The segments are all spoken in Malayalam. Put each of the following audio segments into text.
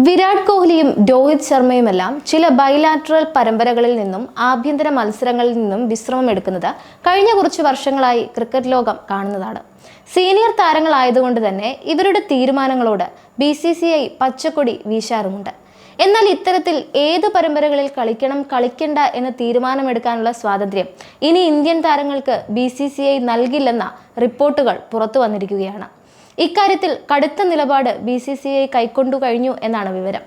വിരാട് കോഹ്ലിയും രോഹിത് ശർമ്മയുമെല്ലാം ചില ബൈലാറ്ററൽ പരമ്പരകളിൽ നിന്നും ആഭ്യന്തര മത്സരങ്ങളിൽ നിന്നും വിശ്രമം എടുക്കുന്നത് കഴിഞ്ഞ കുറച്ച് വർഷങ്ങളായി ക്രിക്കറ്റ് ലോകം കാണുന്നതാണ്. സീനിയർ താരങ്ങളായതുകൊണ്ട് തന്നെ ഇവരുടെ തീരുമാനങ്ങളോട് BCCI പച്ചക്കൊടി വീശാറുമുണ്ട്. എന്നാൽ ഇത്തരത്തിൽ ഏത് പരമ്പരകളിൽ കളിക്കണ്ട എന്ന തീരുമാനമെടുക്കാനുള്ള സ്വാതന്ത്ര്യം ഇനി ഇന്ത്യൻ താരങ്ങൾക്ക് BCCI നൽകില്ലെന്ന റിപ്പോർട്ടുകൾ പുറത്തു വന്നിരിക്കുകയാണ്. ഇക്കാര്യത്തിൽ കടുത്ത നിലപാട് BCCI കൈക്കൊണ്ടു കഴിഞ്ഞു എന്നാണ് വിവരം.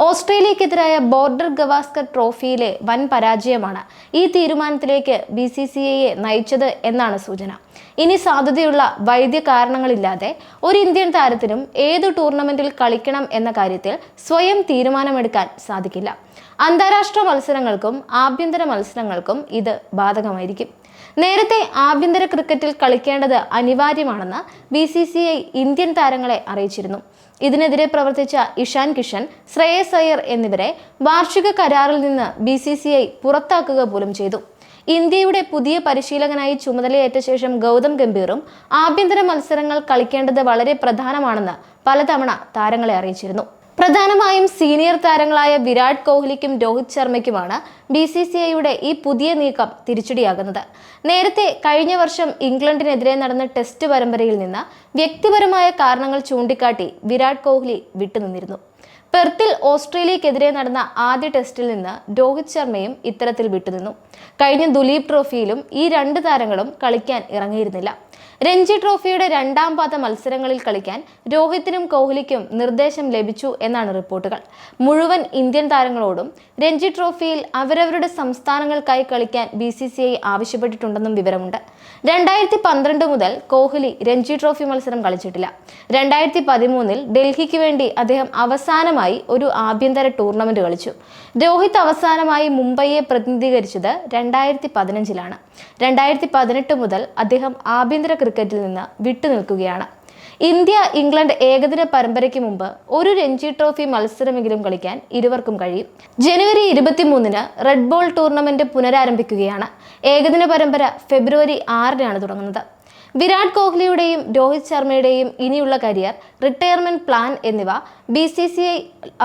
ഓസ്ട്രേലിയക്കെതിരായ ബോർഡർ ഗവാസ്കർ ട്രോഫിയിലെ വൻ പരാജയമാണ് ഈ തീരുമാനത്തിലേക്ക് BCCIയെ നയിച്ചത് എന്നാണ് സൂചന. ഇനി സാധ്യതയുള്ള വൈദ്യ കാരണങ്ങളില്ലാതെ ഒരു ഇന്ത്യൻ താരത്തിനും ഏത് ടൂർണമെന്റിൽ കളിക്കണം എന്ന കാര്യത്തിൽ സ്വയം തീരുമാനമെടുക്കാൻ സാധിക്കില്ല. അന്താരാഷ്ട്ര മത്സരങ്ങൾക്കും ആഭ്യന്തര മത്സരങ്ങൾക്കും ഇത് ബാധകമായിരിക്കും. നേരത്തെ ആഭ്യന്തര ക്രിക്കറ്റിൽ കളിക്കേണ്ടത് അനിവാര്യമാണെന്ന് BCCI ഇന്ത്യൻ താരങ്ങളെ അറിയിച്ചിരുന്നു. ഇതിനെതിരെ പ്രവർത്തിച്ച ഇഷാൻ കിഷൻ, ശ്രേയസ് അയ്യർ എന്നിവരെ വാർഷിക കരാറിൽ നിന്ന് BCCI പുറത്താക്കുക പോലും ചെയ്തു. ഇന്ത്യയുടെ പുതിയ പരിശീലകനായി ചുമതലയേറ്റ ശേഷം ഗൗതം ഗംഭീറും ആഭ്യന്തര മത്സരങ്ങൾ കളിക്കേണ്ടത് വളരെ പ്രധാനമാണെന്ന് പലതവണ താരങ്ങളെ അറിയിച്ചിരുന്നു. പ്രധാനമായും സീനിയർ താരങ്ങളായ വിരാട് കോഹ്ലിക്കും രോഹിത് ശർമ്മയ്ക്കുമാണ് BCCIയുടെ ഈ പുതിയ നീക്കം തിരിച്ചടിയാകുന്നത്. നേരത്തെ കഴിഞ്ഞ വർഷം ഇംഗ്ലണ്ടിനെതിരെ നടന്ന ടെസ്റ്റ് പരമ്പരയിൽ നിന്ന് വ്യക്തിപരമായ കാരണങ്ങൾ ചൂണ്ടിക്കാട്ടി വിരാട് കോഹ്ലി വിട്ടുനിന്നിരുന്നു. പെർത്തിൽ ഓസ്ട്രേലിയക്കെതിരെ നടന്ന ആദ്യ ടെസ്റ്റിൽ നിന്ന് രോഹിത് ശർമ്മയും ഇത്തരത്തിൽ വിട്ടുനിന്നു. കഴിഞ്ഞ ദുലീപ് ട്രോഫിയിലും ഈ രണ്ട് താരങ്ങളും കളിക്കാൻ ഇറങ്ങിയിരുന്നില്ല. രഞ്ജി ട്രോഫിയുടെ രണ്ടാം പാദ മത്സരങ്ങളിൽ കളിക്കാൻ രോഹിത്തിനും കോഹ്ലിക്കും നിർദ്ദേശം ലഭിച്ചു എന്നാണ് റിപ്പോർട്ടുകൾ. മുഴുവൻ ഇന്ത്യൻ താരങ്ങളോടും രഞ്ജി ട്രോഫിയിൽ അവരവരുടെ സംസ്ഥാനങ്ങൾക്കായി കളിക്കാൻ BCCI ആവശ്യപ്പെട്ടിട്ടുണ്ടെന്നും വിവരമുണ്ട്. 2012 മുതൽ കോഹ്ലി രഞ്ജി ട്രോഫി മത്സരം കളിച്ചിട്ടില്ല. 2013 ഡൽഹിക്ക് വേണ്ടി അദ്ദേഹം അവസാനമായി ഒരു ആഭ്യന്തര ടൂർണമെന്റ് കളിച്ചു. രോഹിത് അവസാനമായി മുംബൈയെ പ്രതിനിധീകരിച്ചത് 2015 2018 മുതൽ അദ്ദേഹം ആഭ്യന്തര ക്രിക്കറ്റിൽ നിന്ന് വിട്ടുനിൽക്കുകയാണ്. ഇന്ത്യ ഇംഗ്ലണ്ട് ഏകദിന പരമ്പരയ്ക്ക് മുമ്പ് ഒരു രഞ്ജി ട്രോഫി മത്സരമെങ്കിലും കളിക്കാൻ ഇരുവർക്കും കഴിയും. ജനുവരി 23 റെഡ് ബോൾ ടൂർണമെന്റ് പുനരാരംഭിക്കുകയാണ്. ഏകദിന പരമ്പര ഫെബ്രുവരി 6 തുടങ്ങുന്നത്. വിരാട് കോഹ്ലിയുടെയും രോഹിത് ശർമ്മയുടെയും ഇനിയുള്ള കരിയർ, റിട്ടയർമെന്റ് പ്ലാൻ എന്നിവ BCCI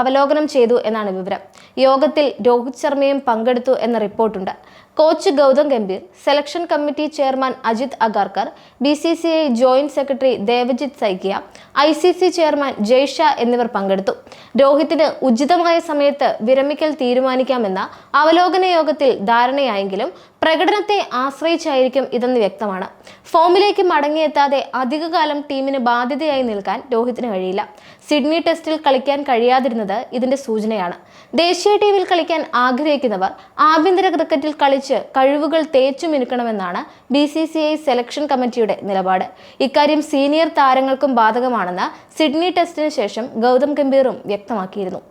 അവലോകനം ചെയ്തു എന്നാണ് വിവരം. യോഗത്തിൽ രോഹിത് ശർമ്മയും പങ്കെടുത്തു എന്ന റിപ്പോർട്ടുണ്ട്. Coach Gautam Gambhir, selection committee chairman Ajit Agarkar, BCCI joint secretary Devajit Saikia, ICC chairman Jay Shah എന്നിവർ പങ്കെടുത്തു. രോഹിത്തിന് ഉചിതമായ സമയത്ത് വിരമിക്കൽ തീരുമാനിക്കാമെന്ന അവലോകന യോഗത്തിൽ ധാരണയായെങ്കിലും പ്രകടനത്തെ ആശ്രയിച്ചായിരിക്കും ഇതെന്ന് വ്യക്തമാണ്. ഫോമിലേക്ക് മടങ്ങിയെത്താതെ അധികകാലം ടീമിന് ബാധ്യതയായി നിൽക്കാൻ രോഹിത്തിന് കഴിയില്ല. സിഡ്നി ടെസ്റ്റിൽ കളിക്കാൻ കഴിയാതിരുന്നത് ഇതിന്റെ സൂചനയാണ്. ദേശീയ ടീമിൽ കളിക്കാൻ ആഗ്രഹിക്കുന്നവർ ആഭ്യന്തര ക്രിക്കറ്റിൽ കളിച്ച് കഴിവുകൾ തേച്ചു മിനുക്കണമെന്നാണ് BCCI സെലക്ഷൻ കമ്മിറ്റിയുടെ നിലപാട്. ഇക്കാര്യം സീനിയർ താരങ്ങൾക്കും ബാധകമാണെന്ന് സിഡ്നി ടെസ്റ്റിന് ശേഷം ഗൗതം ഗംഭീറും വ്യക്തമാക്കിയിരുന്നു.